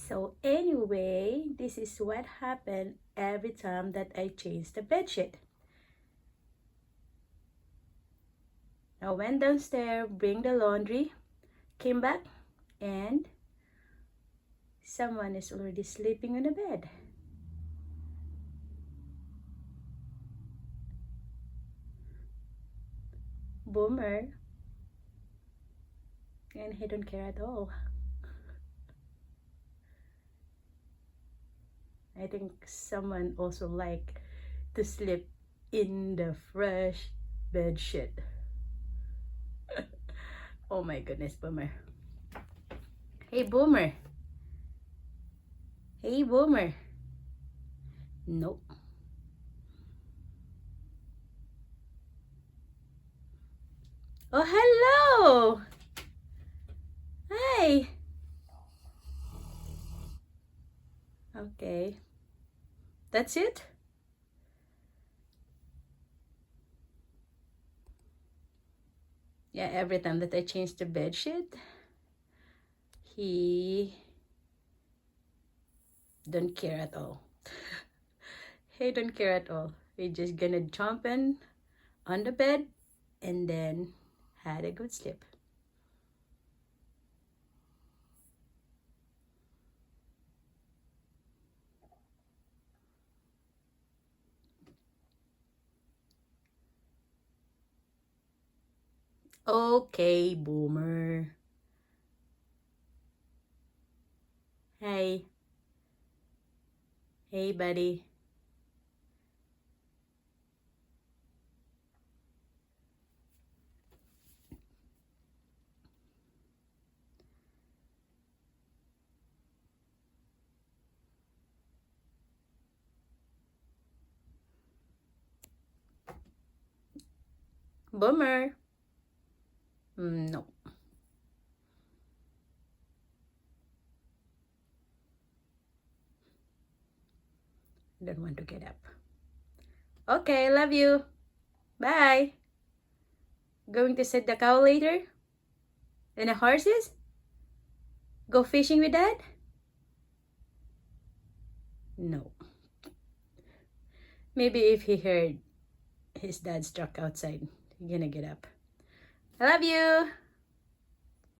So anyway, this is what happened every time that I changed the bedsheet. I went downstairs, bring the laundry, came back, and someone is already sleeping on the bed. Boomer. And he don't care at all. I think someone also like to sleep in the fresh bed sheet. Oh my goodness, Boomer. Hey, Boomer. Hey, Boomer. Nope. Oh, hello. Hi. Okay. That's it? Yeah, every time that I change the bed sheet, he don't care at all. He don't care at all. He just gonna jump in on the bed and then had a good sleep. Okay, Boomer. Hey. Hey, buddy. Boomer. No. Don't want to get up. Okay, love you. Bye. Going to set the cow later? And the horses? Go fishing with Dad? No. Maybe if he heard his dad's truck outside, he's gonna get up. I love you.